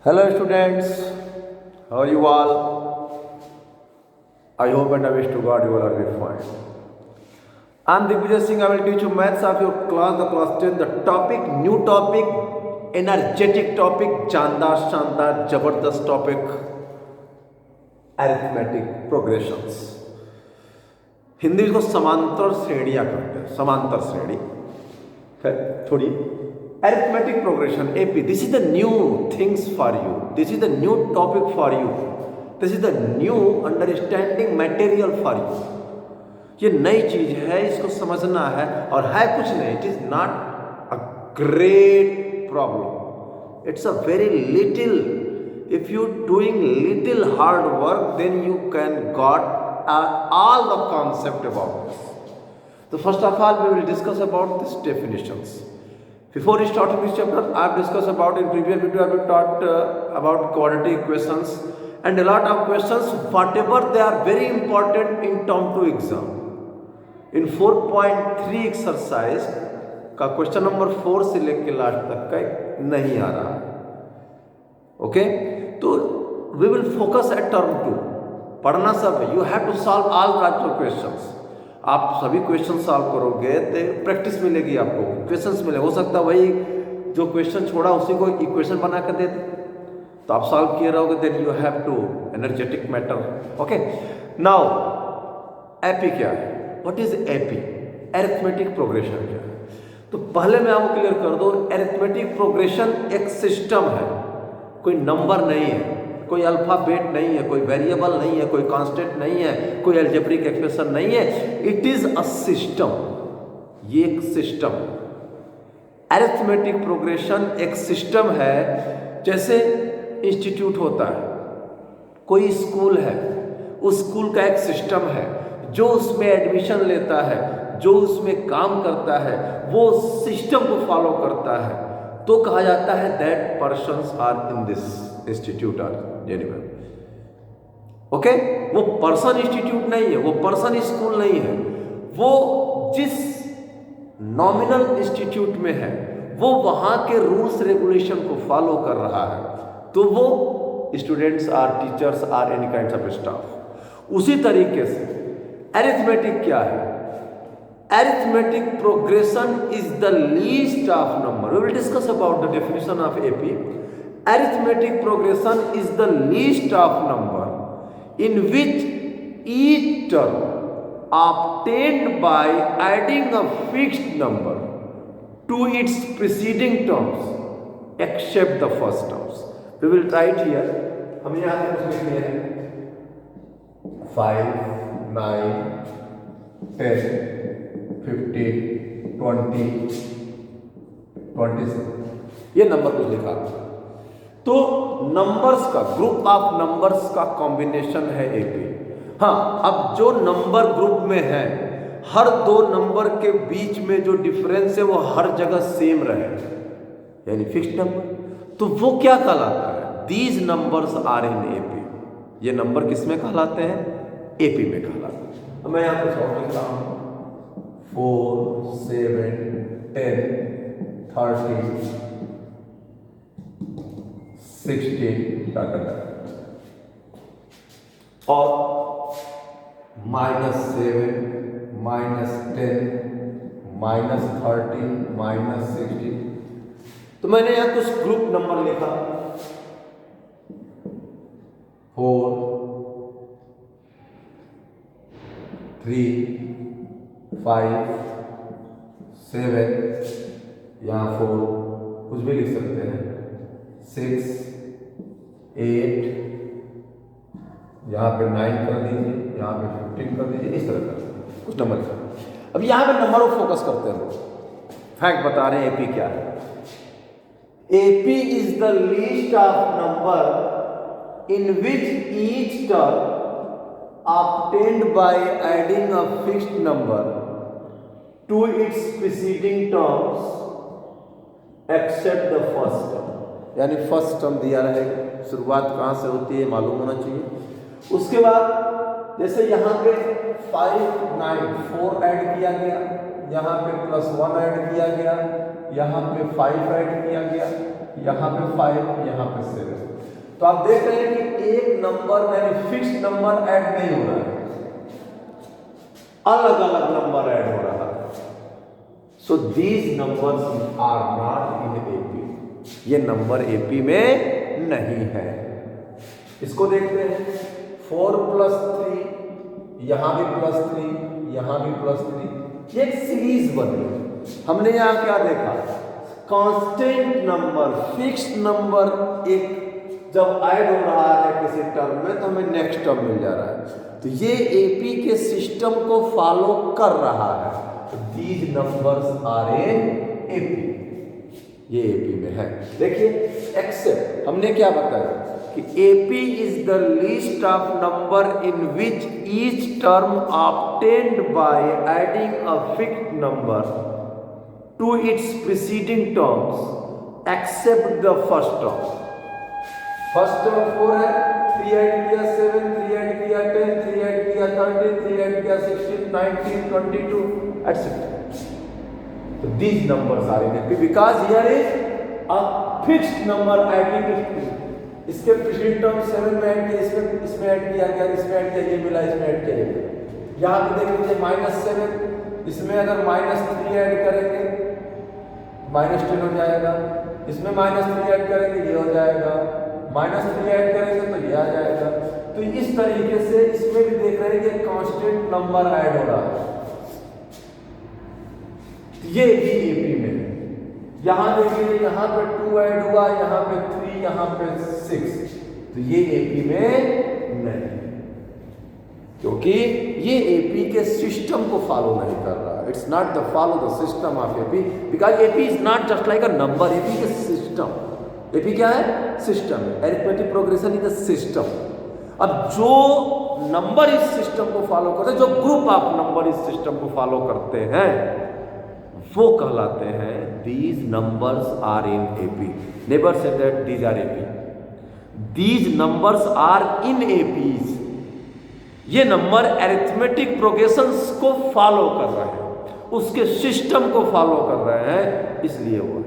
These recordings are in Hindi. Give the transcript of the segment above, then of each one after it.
Hello students, how are you all? I hope and I wish to God you all are very fine. I am Digvijay Singh. I will teach you maths of your class, the class 10. The topic, new topic, energetic topic, शानदार जबरदस्त topic, arithmetic progressions. हिंदी को समांतर श्रेणियां कहते हैं, समांतर श्रेणी. थोड़ी arithmetic progression AP. This is the new things for you. This is the new topic for you. This is the new understanding material for you. ये नई चीज है, इसको समझना है और है कुछ नहीं. It is not a great problem. It's a very little. If you doing little hard work, then you can got all the concept about this. So first of all, we will discuss about these definitions. Before starting this chapter, I have discussed about in previous video. I have taught about quadratic equations and a lot of questions. Whatever they are very important in term to exam. In 4.3 exercise का क्वेश्चन नंबर 4 से लेकर लास्ट तक का नहीं आ रहा. ओके, तो we will focus at term 2. पढ़ना सब है. You have to solve all types of questions. आप सभी क्वेश्चन सॉल्व करोगे तो प्रैक्टिस मिलेगी आपको, क्वेश्चंस मिले. हो सकता है वही जो क्वेश्चन छोड़ा उसी को इक्वेशन बना कर दे तो आप सॉल्व किए रहोगे. Then you have to energetic matter. Okay, now AP क्या है? What is AP? Arithmetic progression क्या है? तो पहले मैं आपको क्लियर कर दूं, अरिथमेटिक प्रोग्रेशन एक सिस्टम है, कोई नंबर नहीं है, कोई अल्फाबेट नहीं है, कोई वेरिएबल नहीं है, कोई कांस्टेंट नहीं है, कोई अलजेब्रिक एक्सप्रेशन नहीं है. It is a system. ये एक सिस्टम. अरिथमेटिक प्रोग्रेशन एक सिस्टम है. जैसे इंस्टीट्यूट होता है, कोई स्कूल है, उस स्कूल का एक सिस्टम है. जो उसमें एडमिशन लेता है, जो उसमें काम करता है, वो सिस्टम को फॉलो करता है, तो कहा जाता है that persons are in this institute are genuine. Okay, वो पर्सन इंस्टीट्यूट नहीं है, वो पर्सन स्कूल नहीं है. वो जिस नॉमिनल इंस्टीट्यूट में है वो वहां के रूल्स रेगुलेशन को फॉलो कर रहा है, तो वो students are, teachers are, any kind of staff. उसी तरीके से अरिथमेटिक क्या है? Arithmetic progression is the least of number. We will discuss about the definition of AP. Arithmetic progression is the least of number in which each term obtained by adding a fixed number to its preceding terms except the first terms. We will write here. हम यहाँ पे कुछ लिख रहे हैं 5, 9, 10, 15, 20, 26 ये नंबर कुछ लिखा. तो नंबर्स का, ग्रुप ऑफ नंबर्स का कॉम्बिनेशन है एपी. हाँ, अब जो नंबर ग्रुप में है, हर दो नंबर के बीच में जो डिफरेंस है वो हर जगह सेम रहे, यानी फिक्स्ड नंबर, तो वो क्या कहलाता है? These numbers are in AP. ये नंबर किस में कहलाते हैं? एपी में कहलाते हैं. तो मैं यहाँ पर सॉल्व लिख रहा हूँ 4, 7, 10, 30, 16 और -7, -10, -13, -16. तो मैंने यहां कुछ ग्रुप नंबर लिखा 4, 3, 5, 7, यहाँ 4 कुछ भी लिख सकते हैं, 6, 8, यहाँ पे 9 कर दीजिए, यहाँ पे 15 कर दीजिए. इस तरह का कुछ नंबर लिखा. अब यहाँ पे नंबर को फोकस करते हैं. फैक्ट बता रहे हैं एपी क्या है. AP is the least of number in which each term obtained by adding a fixed number to its preceding terms except the first term. यानी फर्स्ट टर्म दिया रहेगा. शुरुआत कहाँ से होती है मालूम होना चाहिए. उसके बाद जैसे यहाँ पे 5 9 4 ऐड किया गया, यहाँ पे +1 ऐड किया गया, यहाँ पे 5 ऐड किया गया, यहाँ पे 5, यहाँ पे 7। तो आप देख रहे हैं कि एक नंबर यानी फिक्स नंबर ऐड नहीं हो रहा है, अलग अलग नंबर ऐड हो रहा है। So these numbers are not in AP, ये नंबर एपी में नहीं है। इसको देखते हैं, 4 + 3, यहां भी +3, यहां भी +3, ये एक सीरीज बनी। हमने यहां क्या देखा, कांस्टेंट नंबर, फिक्स्ड नंबर एक जब ऐड हो रहा है किसी टर्म में तो हमें नेक्स्ट टर्म मिल जा रहा है। तो ये एपी के सिस्टम को फॉलो कर रहा है। तो these numbers are in AP, ये एपी में है। देखिए एक्सेप्ट हमने क्या बताया कि AP is the list of number in which each term obtained by adding a fixed number to its preceding terms except the first term. First term 4 है, 3 ऐड किया 7, 3 ऐड किया 10, 3 ऐड किया 13, 3 ऐड किया 16, 19, 22 etc. So these numbers are in AP because here is a fixed number adding इसके प्रीसीडिंग टर्म 7 में ऐड किया, इसमें ऐड किया गया, इसमें ऐड किया, ये मिला, इसमें ऐड किया गया। यहाँ पे देख लीजिए -7, इसमें अगर -3 ऐड करेंगे -10 हो जाएगा, इसमें -3 ऐड करेंगे ये हो जाएगा, -3 ऐड करेंगे तो ये आ जाएगा। तो इस तरीके से इसमें भी देख रहे हैं कि कांस्टेंट नंबर ऐड हो रहा है, ये भी एपी में। यहां देखिए यहां पे 2 ऐड हुआ, यहां पे 3, यहां पे 6, तो ये एपी में नहीं, क्योंकि ये एपी के सिस्टम को फॉलो नहीं कर रहा। It's not the follow the system of AP because AP is not just like a number, AP के सिस्टम। एपी क्या है? सिस्टम है। Arithmetic progression is the system. अब जो नंबर इस सिस्टम को फॉलो करते हैं, जो ग्रुप ऑफ नंबर इस सिस्टम को फॉलो करते हैं, वो कहलाते हैं these numbers are in AP. Never say that these are AP, these numbers are in APs. ये नंबर अरिथमेटिक प्रोग्रेशंस को फॉलो कर रहे हैं, उसके सिस्टम को फॉलो कर रहे हैं, इसलिए वो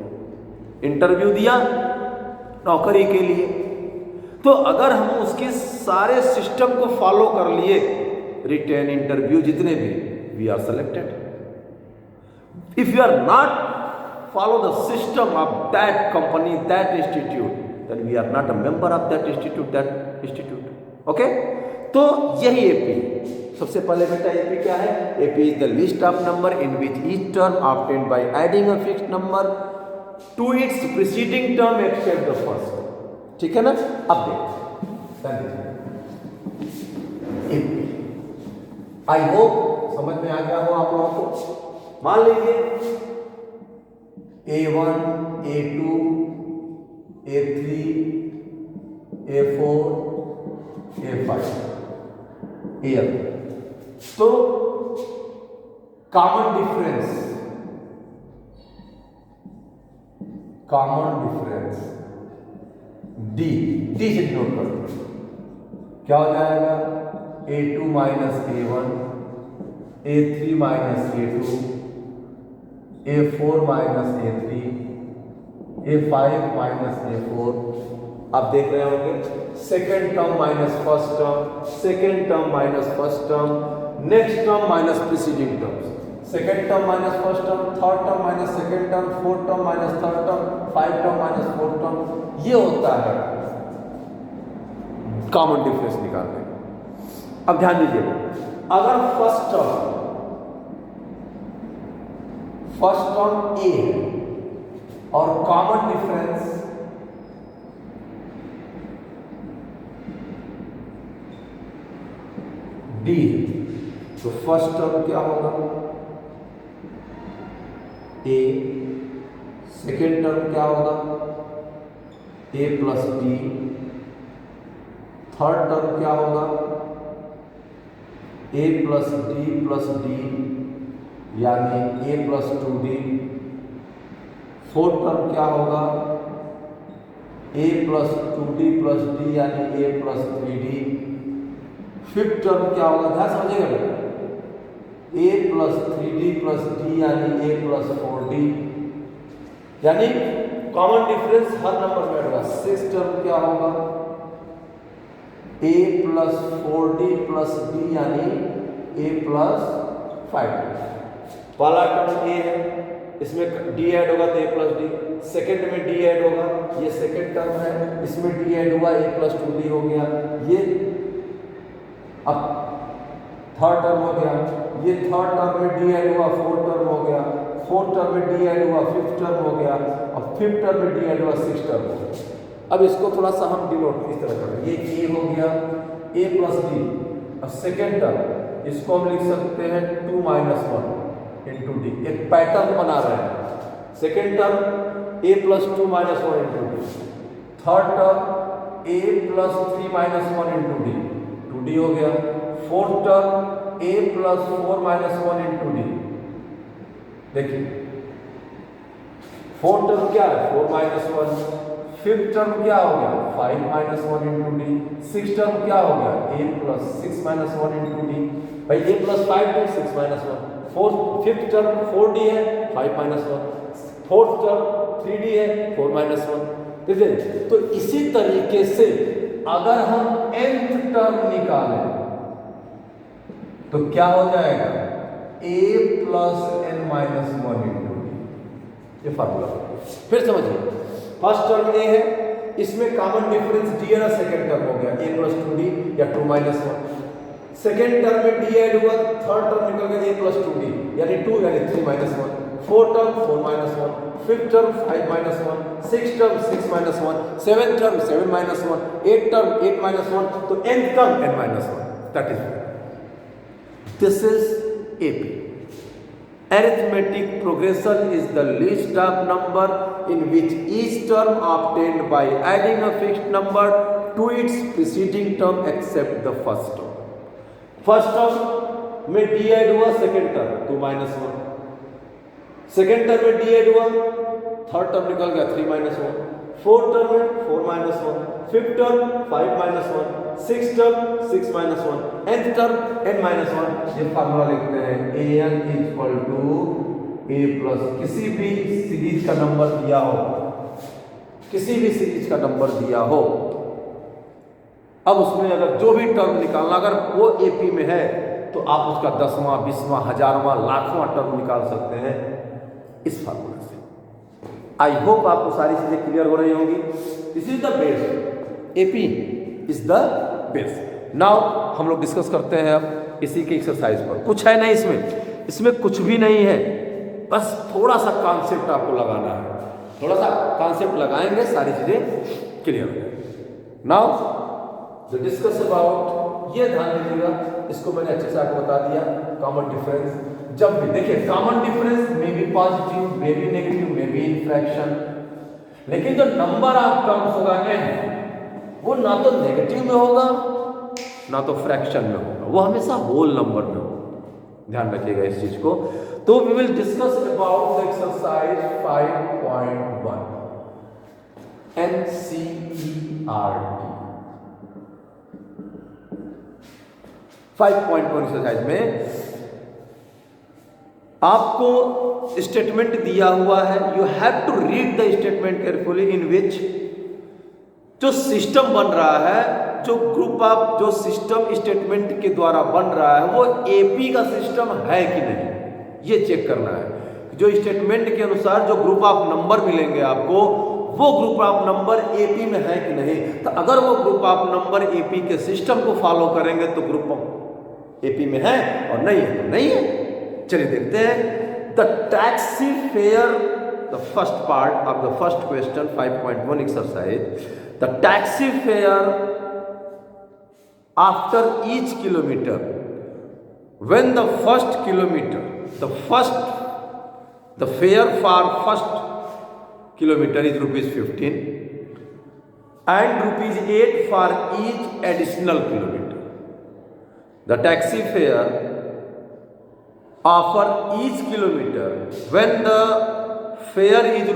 इंटरव्यू दिया नौकरी के लिए, तो अगर हम उसके सारे सिस्टम को फॉलो कर लिए, रिटेन इंटरव्यू जितने भी, we are selected. If you are not follow the system of that company, that institute, then we are not a member of that institute, that institute. Okay, तो यही एपी। सबसे पहले बेटा एपी क्या है? AP is the list of number in which each term obtained by adding a fixed number to its preceding term except the first. ठीक है ना? अब देखो एपी, आई होप समझ में आ गया हो आप लोगों को। मान लीजिए A1, A2, A3, A4, A5, AL। तो कॉमन डिफरेंस डी से नोट कर दो, क्या हो जाएगा? A2 - A1, A3 - A2, A4 - A3, A5 - A4। आप देख रहे होंगे second term minus first term, second term minus first term, next term minus preceding term, second term minus first term, third term minus second term, fourth term minus third term, 5 term minus fourth term. ये होता है कॉमन डिफरेंस निकालने। अब ध्यान दीजिए, अगर फर्स्ट टर्म ए है और कॉमन डिफरेंस डी है, तो फर्स्ट टर्म क्या होगा? ए। सेकेंड टर्म क्या होगा? ए प्लस डी। थर्ड टर्म क्या होगा? ए प्लस डी यानी ए प्लस 2d। फोर्थ टर्म क्या होगा? ए प्लस 2d प्लस डी यानी ए प्लस 3d। फिफ्थ टर्म क्या होगा, ध्यान समझिएगा बेटा, a plus 3d plus d यानी a प्लस 4d, यानी कॉमन डिफरेंस हर नंबर में होगा। सिक्स टर्म क्या होगा, a plus 4d plus d यानी a प्लस 5d। पहला टर्म a है, इसमें d ऐड होगा तो a प्लस d, सेकेंड में d ऐड होगा, ये सेकेंड टर्म है, इसमें d ऐड हुआ a प्लस 2d हो गया, ये अब थर्ड टर्म हो गया, ये थर्ड टर्म में d ऐड हुआ, फोर्थ टर्म हो गया, फोर्थ टर्म में d ऐड हुआ, फिफ्थ टर्म हो गया, और फिफ्थ टर्म में d ऐड हुआ, सिक्स टर्म हो गया। अब इसको थोड़ा सा हम डिनोट इस तरह करें, ये a हो गया a प्लस d, अब सेकेंड टर्म इसको हम लिख सकते हैं 2 माइनस 1 इंटू डी, एक पैटर्न बना रहे हैं। Second term a plus 2 minus 1 into D, third term a plus 3 minus 1 into D, 2d हो गया। Fourth term a plus 4 minus 1 into D, देखिए फोर्थ टर्म क्या है 4 माइनस 1, फिफ्थ टर्म क्या हो गया 5 minus 1 into D, six term क्या हो गया a plus 6 minus 1 into D, भाई a प्लस 5 है 6 minus 1, fourth fifth term 4d है 5 माइनस 1, फोर्थ टर्म 3d है 4 माइनस 1। देखिए तो इसी तरीके से अगर हम nth टर्म निकालें तो क्या हो जाएगा a plus n minus 1 into D, ये फार्मूला। फिर समझिए फर्स्ट टर्म a है, इसमें कॉमन डिफरेंस d है ना, सेकेंड टर्म हो गया a प्लस 2d या 2 माइनस 1, सेकेंड टर्म में d ऐड हुआ, थर्ड टर्म निकल गया a प्लस 2d यानी 2 यानी 3 minus 1, fourth term 4 minus 1, fifth term 5 minus 1, six term 6 minus 1, seventh term 7 minus 1, eight term 8 minus 1, तो nth term n minus 1, that is this is AP। Arithmetic progression is the list of number in which each term obtained by adding a fixed number to its preceding term except the first term। First term में d ऐड हुआ, second term 2 minus 1, second term में d ऐड हुआ, थर्ड टर्म निकल गया 3 माइनस 1, फोर्थ टर्म में 4 minus 1, fifth term 5 minus 1, six term 6 minus 1, nth term n minus 1। ये फार्मूला लिखते हैं an equal to a plus किसी भी सीरीज का नंबर दिया हो, किसी भी सीरीज का नंबर दिया हो, अब उसमें अगर जो भी टर्म निकालना, अगर वो AP में है तो आप उसका 10वां 20वां 1000वां लाखवां टर्म निकाल सकते हैं इस फार्मूला से। आई होप आपको सारी चीजें क्लियर हो रही होंगी। This is the base, AP is the base. Now हम लोग डिस्कस करते हैं अब इसी के एक्सरसाइज पर। कुछ है नहीं इसमें, इसमें कुछ भी नहीं है, बस थोड़ा सा कॉन्सेप्ट आपको लगाना है, थोड़ा सा कॉन्सेप्ट लगाएंगे सारी चीजें क्लियर हो जाएंगी। नाउ जो डिस्कस अबाउट, ये ध्यान दीजिएगा, इसको मैंने अच्छे से आपको बता दिया। कॉमन डिफरेंस जब भी देखिए, कॉमन डिफरेंस में भी पॉजिटिव, में भी नेगेटिव, में भी फ्रैक्शन, लेकिन जो नंबर ऑफ टर्म्स होगा n, वो ना तो नेगेटिव में होगा ना तो फ्रैक्शन में होगा, वो हमेशा होल नंबर में होगा। ध्यान रखिएगा इस चीज को। तो we will discuss about the exercise 5.1 NCERT। 5.1 exercise में आपको स्टेटमेंट दिया हुआ है, you have to read the statement carefully, in which जो सिस्टम बन रहा है, जो ग्रुप ऑफ जो सिस्टम स्टेटमेंट के द्वारा बन रहा है वो AP का सिस्टम है कि नहीं, ये चेक करना है। जो स्टेटमेंट के अनुसार जो ग्रुप ऑफ नंबर मिलेंगे आपको, वो ग्रुप ऑफ नंबर AP में है कि नहीं। तो अगर वो ग्रुप ऑफ नंबर AP के सिस्टम को फॉलो करेंगे तो ग्रुप ऑफ AP में है, और नहीं है तो नहीं है। चलिए देखते हैं। The taxi fare, the first part of the first question 5.1 exercise, the taxi fare after each kilometer, when the first kilometer, the fare for first kilometer is ₹15 and ₹8 for each additional kilometer. The taxi fare for each kilometer, when the fare is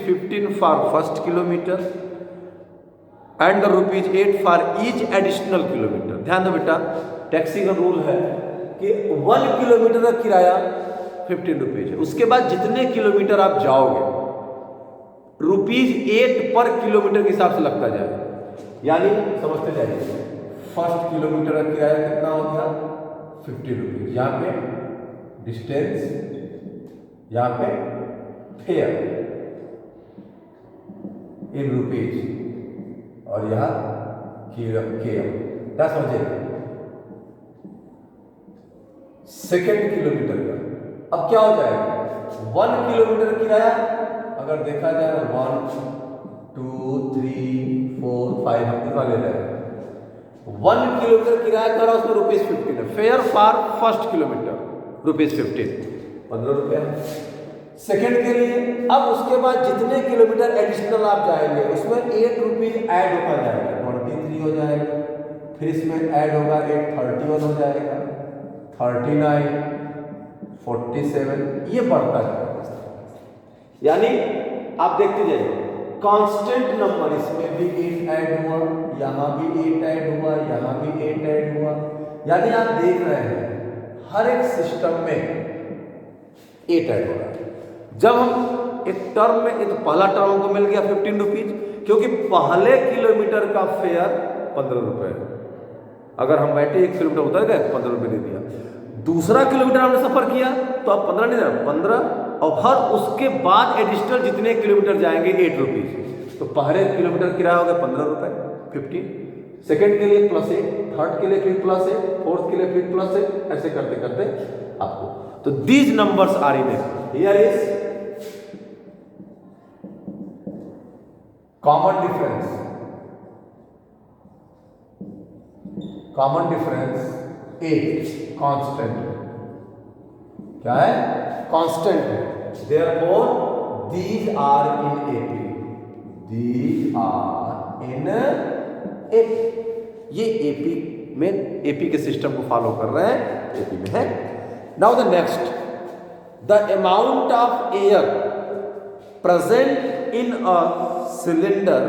₹15 for first kilometer and the ₹8 for each additional kilometer. ध्यान दो बेटा, टैक्सी का रूल है कि 1 किलोमीटर का किराया 15 रुपीज है। उसके बाद जितने किलोमीटर आप जाओगे ₹8 पर किलोमीटर के हिसाब से लगता जाएगा। यानी समझते जाइए, फर्स्ट किलोमीटर का किराया कितना हो गया 50 रुपीज। यहाँ पे डिस्टेंस, यहाँ पे फेयर इन रुपीज, और यहाँ क्या समझिएगा सेकेंड किलोमीटर का। अब क्या हो जाएगा 1 किलोमीटर किराया अगर देखा जाए 1 2 3 4 5 हम कितना ले रहे हैं 1 किलोमीटर किराया कर रहा उसमें ₹15 है। फेयर फॉर फर्स्ट किलोमीटर ₹15 15 रुपये सेकेंड के लिए। अब उसके बाद जितने किलोमीटर एडिशनल आप जाएंगे उसमें ₹8 ऐड होता जाएगा, 23 हो जाएगा। फिर इसमें ऐड होगा 831 हो जाएगा, 39 47, ये बढ़ता जाएगा। यानी आप देखते जाइए कांस्टेंट नंबर, इसमें भी 8 ऐड हुआ, यहाँ भी 8 ऐड हुआ, यहाँ भी 8 ऐड हुआ। यानी आप देख रहे हैं हर एक सिस्टम में 8 ऐड होगा। जब हम एक टर्म में, तो पहला टर्म हमको मिल गया 15 रुपीज, क्योंकि पहले किलोमीटर का फेयर 15 रुपए है। अगर हम बैठे 1 किलोमीटर उतर गए 15 रुपये दे दिया। दूसरा किलोमीटर हमने सफर किया तो अब 15 नहीं देना, 15, और हर उसके बाद एडिशनल जितने किलोमीटर जाएंगे 8 रुपीज। तो पहले किलोमीटर किराया हो गया 15 रुपए 15, सेकेंड के लिए +8, थर्ड के लिए फिर +8, फोर्थ के लिए फिर +8, ऐसे करते करते आपको। तो these numbers are in here is common difference. Common difference 8 constant, क्या है कांस्टेंट है। Therefore these are in AP, these are in AP. ये एपी में, एपी के सिस्टम को फॉलो कर रहे हैं, एपी में है। Now the next, the amount of air present in a cylinder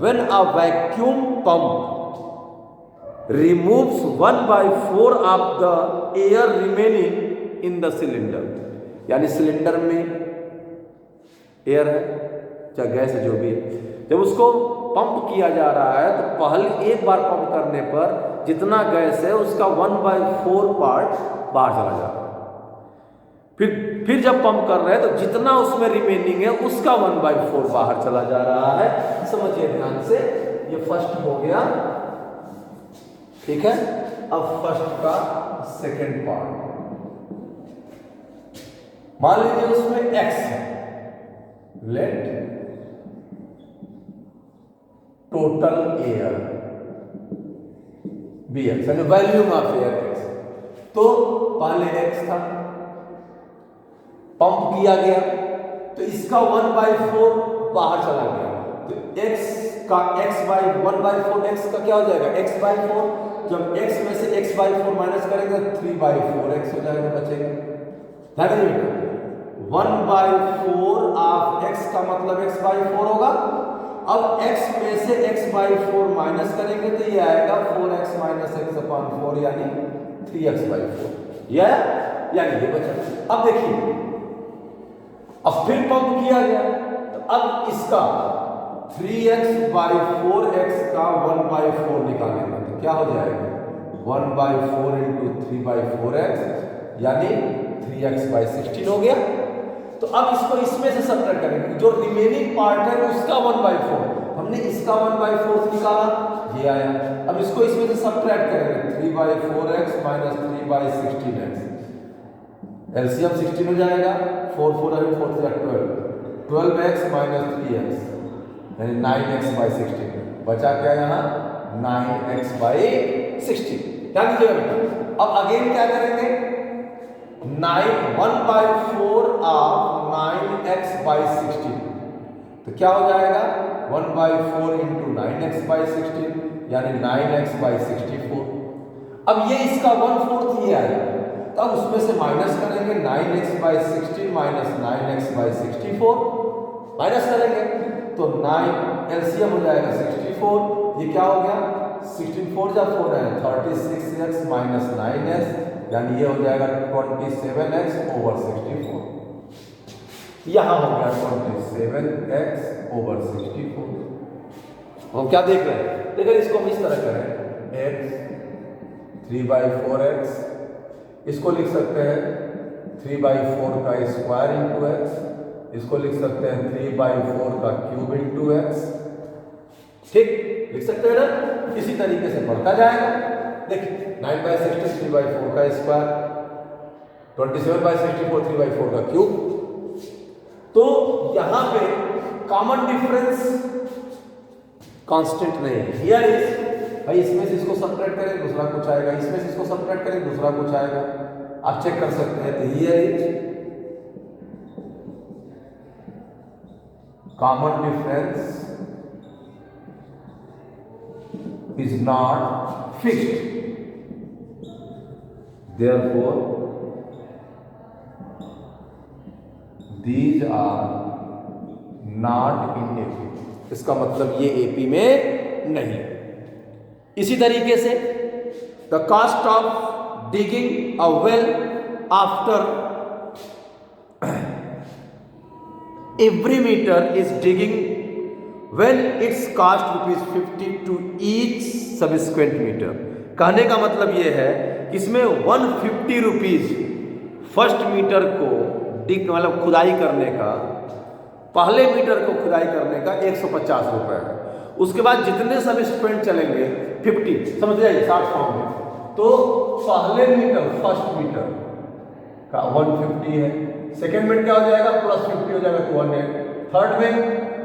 when a vacuum pump removes 1/4 of the air remaining in the cylinder। यानी सिलेंडर में एयर है चाहे गैस है जो भी है, जब उसको पंप किया जा रहा है तो पहले एक बार पंप करने पर जितना गैस है उसका 1/4 पार्ट बाहर चला जा रहा है। फिर जब पंप कर रहे हैं तो जितना उसमें रिमेनिंग है उसका 1/4 बाहर चला जा रहा है। समझिए ध्यान से, ये फर्स्ट हो गया, ठीक है। अब फर्स्ट का सेकेंड पार्ट, मान लीजिए उसमें x है, let total air be x, volume of air x। तो पहले x था, पंप किया गया तो इसका 1/4 बाहर चला गया, तो x का x/1/4 x का क्या हो जाएगा x/4। जब x में से x/4 माइनस करेंगे तो 3/4x हो जाएगा, बचेगा। ध्यान दीजिए 1/4 ऑफ x का मतलब x/4 होगा। अब x में से x/4 माइनस करेंगे तो ये आएगा 4x - x/4 यानी 3x/4, यानी ये बचा। अब देखिए, अब फिर पंप किया गया तो अब इसका 3x/4x का 1/4 निकालेंगे तो क्या हो जाएगा 1/4 × 3/4x यानी 3x/16 हो गया। तो अब इसको इसमें से सब्ट्रैक्ट करेंगे, जो रिमेनिंग पार्ट है उसका 1/4, हमने इसका 1/4 निकाला, ये आया। अब इसको इसमें से सब्ट्रैक्ट करेंगे 3/4x - 3/16x, एलसीएम 16 हो जाएगा, 4 4 है 4 से 12, 12x - 3x यानी 9x/16, बचा क्या यहाँ 9x/16। क्या लीजिएगा बेटा, अब अगेन क्या करेंगे 1/4 ऑफ 9x/16, तो क्या हो जाएगा 1/4 × 9x/16 यानी 9x/64। अब ये इसका 1/4 ही आएगा, तो अब उसमें से माइनस करेंगे 9x/16 - 9x/64 माइनस करेंगे तो 9 एलसीएम हो जाएगा 64, ये क्या हो गया 16 4 जा 4 है 36x माइनस 9s, यानी ये हो जाएगा 27x ओवर 64। यहाँ हो गया 27x ओवर 64। हम क्या देख रहे हैं, देखिए इसको हम इस तरह करें, x 3/4x, इसको लिख सकते हैं 3/4 का स्क्वायर इंटू एक्स, इसको लिख सकते हैं 3/4 का क्यूब इंटू एक्स। ठीक, लिख सकते हैं ना, इसी तरीके से बढ़ता जाएगा। देखिए 9/16 3/4 का स्क्वायर, 27/64 3/4 का क्यूब। तो यहां पे कॉमन डिफरेंस कांस्टेंट नहीं है। हियर इज, भाई इसमें से इसको सब्ट्रैक्ट करें दूसरा कुछ आएगा, इसमें से इसको सब्ट्रैक्ट करें दूसरा कुछ आएगा, आप चेक कर सकते हैं। तो here is common difference is not fixed, therefore these are not in AP। इसका मतलब ये AP में नहीं। इसी तरीके से the cost of digging a well after every meter is digging when its cost ₹50 to each subsequent meter। कहने का मतलब ये है कि इसमें ₹150 फर्स्ट मीटर को डिग मतलब खुदाई करने का, पहले मीटर को खुदाई करने का 150 रुपये है। उसके बाद जितने सबसेक्वेंट चलेंगे 50, समझ जाइए 60 फॉर्म में। तो पहले मीटर फर्स्ट मीटर का 150 है, सेकेंड में क्या हो जाएगा प्लस 50 हो जाएगा 200, थर्ड में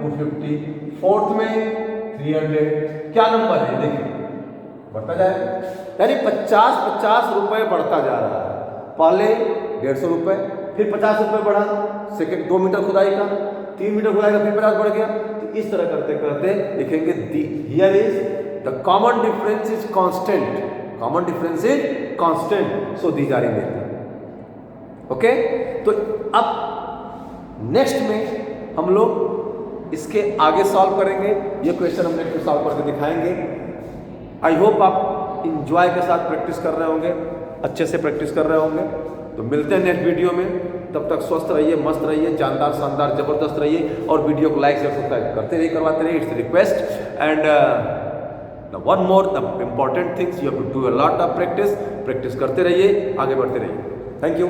250, फोर्थ में 300। क्या नंबर है देखिए, बढ़ता जाएगा, यानी 50 रुपए बढ़ता जा रहा है। पहले 150 रुपए, फिर 50 रुपए बढ़ा, सेकेंड 2 मीटर खुदाई का, 3 मीटर खुदाई का, फिर 50 बढ़ गया। तो इस तरह करते करते लिखेंगे here is the common difference is constant, common difference is constant, so these are in AP। Okay, तो अब नेक्स्ट में हम लोग इसके आगे सॉल्व करेंगे। ये क्वेश्चन हम नेक्स्ट में सॉल्व करके दिखाएंगे। आई होप आप इंजॉय के साथ प्रैक्टिस कर रहे होंगे, अच्छे से प्रैक्टिस कर रहे होंगे। तो मिलते हैं नेक्स्ट वीडियो में, तब तक स्वस्थ रहिए, मस्त रहिए, जानदार शानदार जबरदस्त रहिए, और वीडियो को लाइक शेयर सब्सक्राइब करते रहिए, करवाते रहिए। It's request. And the one more the important things, you have to do a lot of practice करते रहिए, आगे बढ़ते रहिए। Thank you.